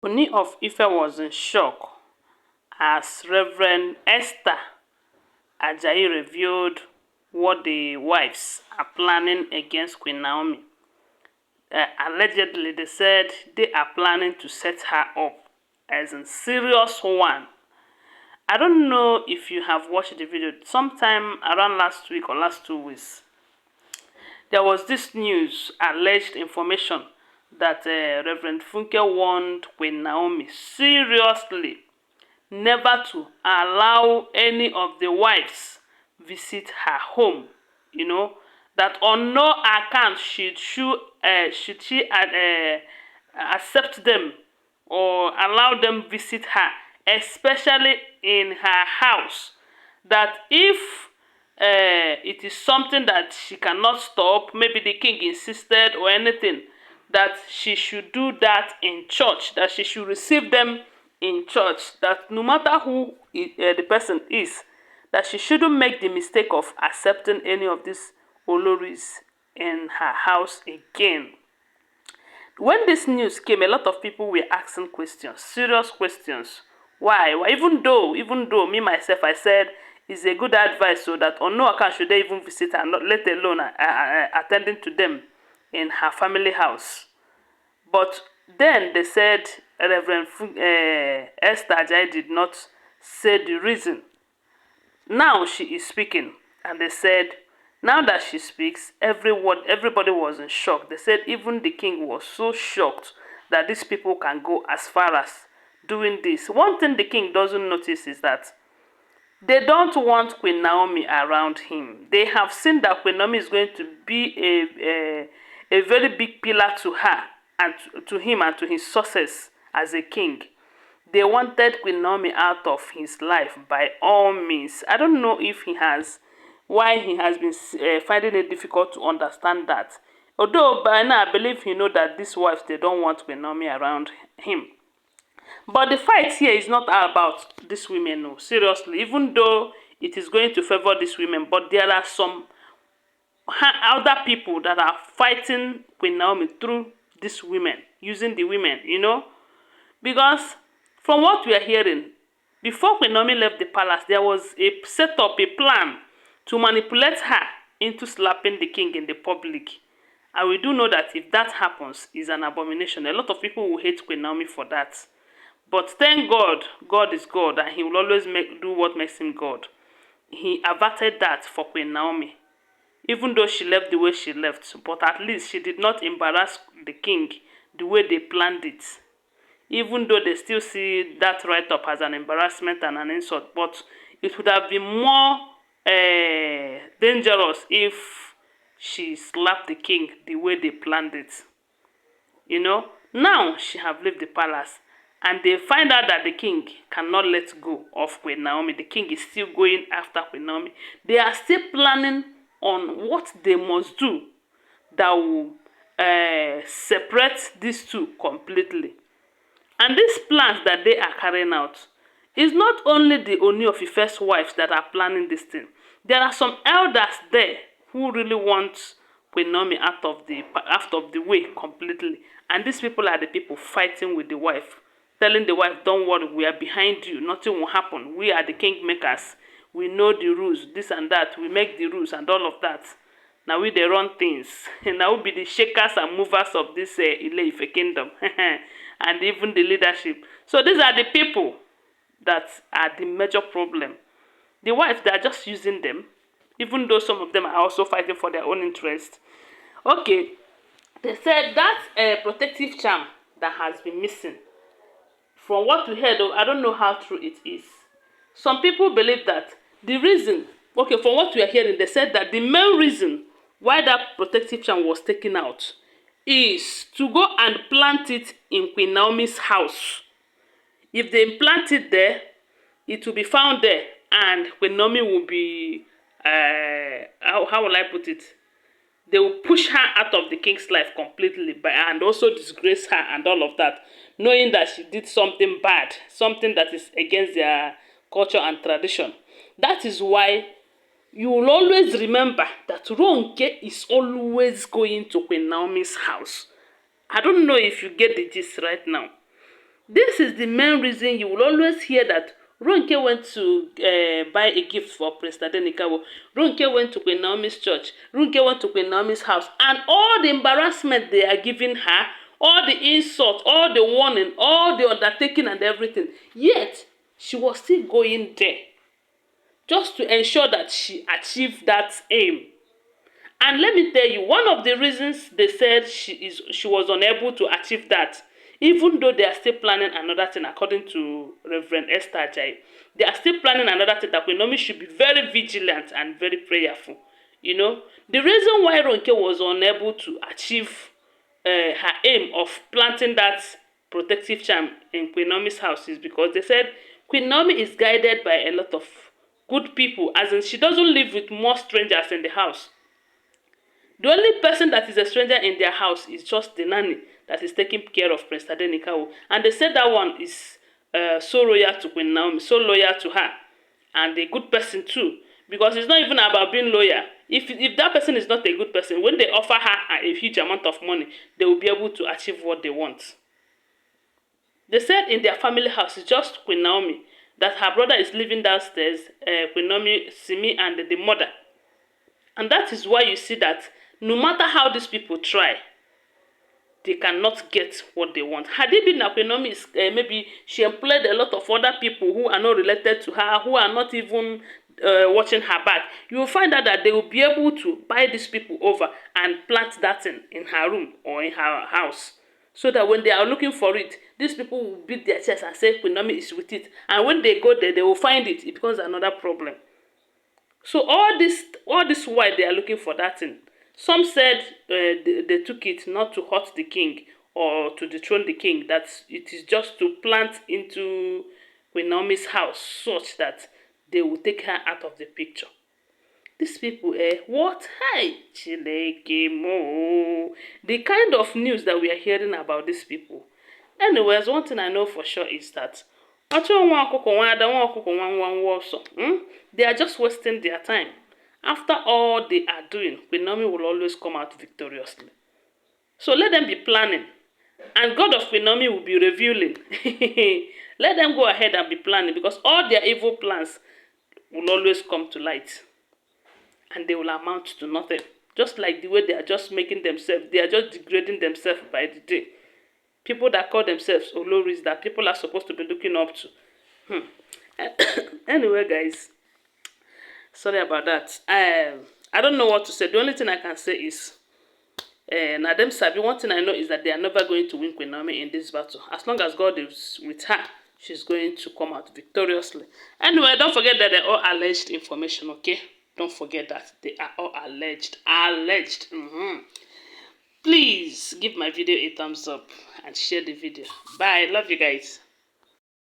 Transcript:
Ooni of Ife was in shock as Reverend Esther Ajayi revealed what the wives are planning against Queen Naomi. Allegedly, they said they are planning to set her up as a serious one. I don't know if you have watched the video. Sometime around last week or last 2 weeks, there was this news, alleged information, that Reverend Funke warned Queen Naomi seriously never to allow any of the wives visit her home. You know, that on no account should she accept them or allow them visit her, especially in her house. That if it is something that she cannot stop, maybe the king insisted or anything, that she should do that in church, that she should receive them in church, that no matter who the person is, that she shouldn't make the mistake of accepting any of these oloris in her house again. When this news came, a lot of people were asking questions, serious questions. Why? Why? Even though me myself, I said it's a good advice so that on no account should they even visit her, not let alone attending to them in her family house. But then they said Reverend Esther Ajayi did not say the reason. Now she is speaking, and they said now that she speaks, everybody was in shock. They said even the king was so shocked that these people can go as far as doing this. One thing the king doesn't notice is that they don't want Queen Naomi around him. They have seen that Queen Naomi is going to be a very big pillar to her and to him and to his success as a king. They wanted Queen Naomi out of his life by all means. I don't know if why he has been finding it difficult to understand that. Although by now I believe he know that these wives, they don't want Queen Naomi around him. But the fight here is not about these women, no, seriously, even though it is going to favor these women, but there are some other people that are fighting Queen Naomi through these women, using the women, because from what we are hearing, before Queen Naomi left the palace, there was a setup, a plan to manipulate her into slapping the king in the public. And we do know that if that happens, it's an abomination. A lot of people will hate Queen Naomi for that. But thank God, God is God, and He will always do what makes Him God. He averted that for Queen Naomi, even though she left the way she left. But at least she did not embarrass the king the way they planned it. Even though they still see that write-up as an embarrassment and an insult, but it would have been more dangerous if she slapped the king the way they planned it. Now she have left the palace, and they find out that the king cannot let go of Queen Naomi. The king is still going after Queen Naomi. They are still planning on what they must do that will separate these two completely. And these plans that they are carrying out is not only the Ooni of Ife's wives that are planning this thing. There are some elders there who really want Queen Naomi out of the way completely. And these people are the people fighting with the wife, telling the wife, don't worry, we are behind you, nothing will happen. We are the kingmakers. We know the rules, this and that. We make the rules and all of that. Now we they run things. Now we be the shakers and movers of this Ile-Ife kingdom. And even the leadership. So these are the people that are the major problem. The wives, they are just using them, even though some of them are also fighting for their own interest. Okay, they said that protective charm that has been missing. From what we heard, I don't know how true it is. Some people believe that the reason, okay, from what we are hearing, they said that the main reason why that protective charm was taken out is to go and plant it in Queen Naomi's house. If they plant it there, it will be found there, and Queen Naomi will be, how will I put it? They will push her out of the king's life completely, and also disgrace her and all of that, knowing that she did something bad, something that is against their culture and tradition. That is why you will always remember that Ronke is always going to Queen Naomi's house. I don't know if you get the gist right now. This is the main reason you will always hear that Ronke went to buy a gift for Prince Tadenikawo. Ronke went to Queen Naomi's church. Ronke went to Queen Naomi's house. And all the embarrassment they are giving her, all the insult, all the warning, all the undertaking and everything. Yet, she was still going there. Just to ensure that she achieved that aim. And let me tell you, one of the reasons they said she was unable to achieve that, even though they are still planning another thing, according to Reverend Esther Ajayi, they are still planning another thing that QueenNaomi should be very vigilant and very prayerful. You know, the reason why Ronke was unable to achieve her aim of planting that protective charm in QueenNaomi's house is because they said QueenNaomi is guided by a lot of good people, as in she doesn't live with more strangers in the house. The only person that is a stranger in their house is just the nanny that is taking care of Prince Tadenikawo. And they said that one is so loyal to Queen Naomi, so loyal to her. And a good person too. Because it's not even about being loyal. If that person is not a good person, when they offer her a huge amount of money, they will be able to achieve what they want. They said in their family house, it's just Queen Naomi, that her brother is living downstairs, Queen Naomi, Simi, and the mother. And that is why you see that no matter how these people try, they cannot get what they want. Had it been that Queen Naomi maybe she employed a lot of other people who are not related to her, who are not even watching her back, you will find out that they will be able to buy these people over and plant that in her room or in her house. So that when they are looking for it, these people will beat their chest and say Queen Naomi is with it. And when they go there, they will find it. It becomes another problem. So all this while they are looking for that thing. Some said they took it not to hurt the king or to dethrone the king, that it is just to plant into Queen Naomi's house such that they will take her out of the picture. These people, what? Hi, Chilekimo. The kind of news that we are hearing about these people. Anyways, one thing I know for sure is that they are just wasting their time. After all they are doing, Queen Naomi will always come out victoriously. So let them be planning. And God of Queen Naomi will be revealing. Let them go ahead and be planning, because all their evil plans will always come to light. And they will amount to nothing. Just like the way they are just making themselves, they are just degrading themselves by the day. People that call themselves Olories, that people are supposed to be looking up to. Anyway, guys, sorry about that. I don't know what to say. The only thing I can say is, now them sabi, one thing I know is that they are never going to win Queen Naomi in this battle. As long as God is with her, she's going to come out victoriously. Anyway, don't forget that they're all alleged information, okay? Don't forget that they are all alleged. Alleged. Please give my video a thumbs up and share the video. Bye. Love you guys.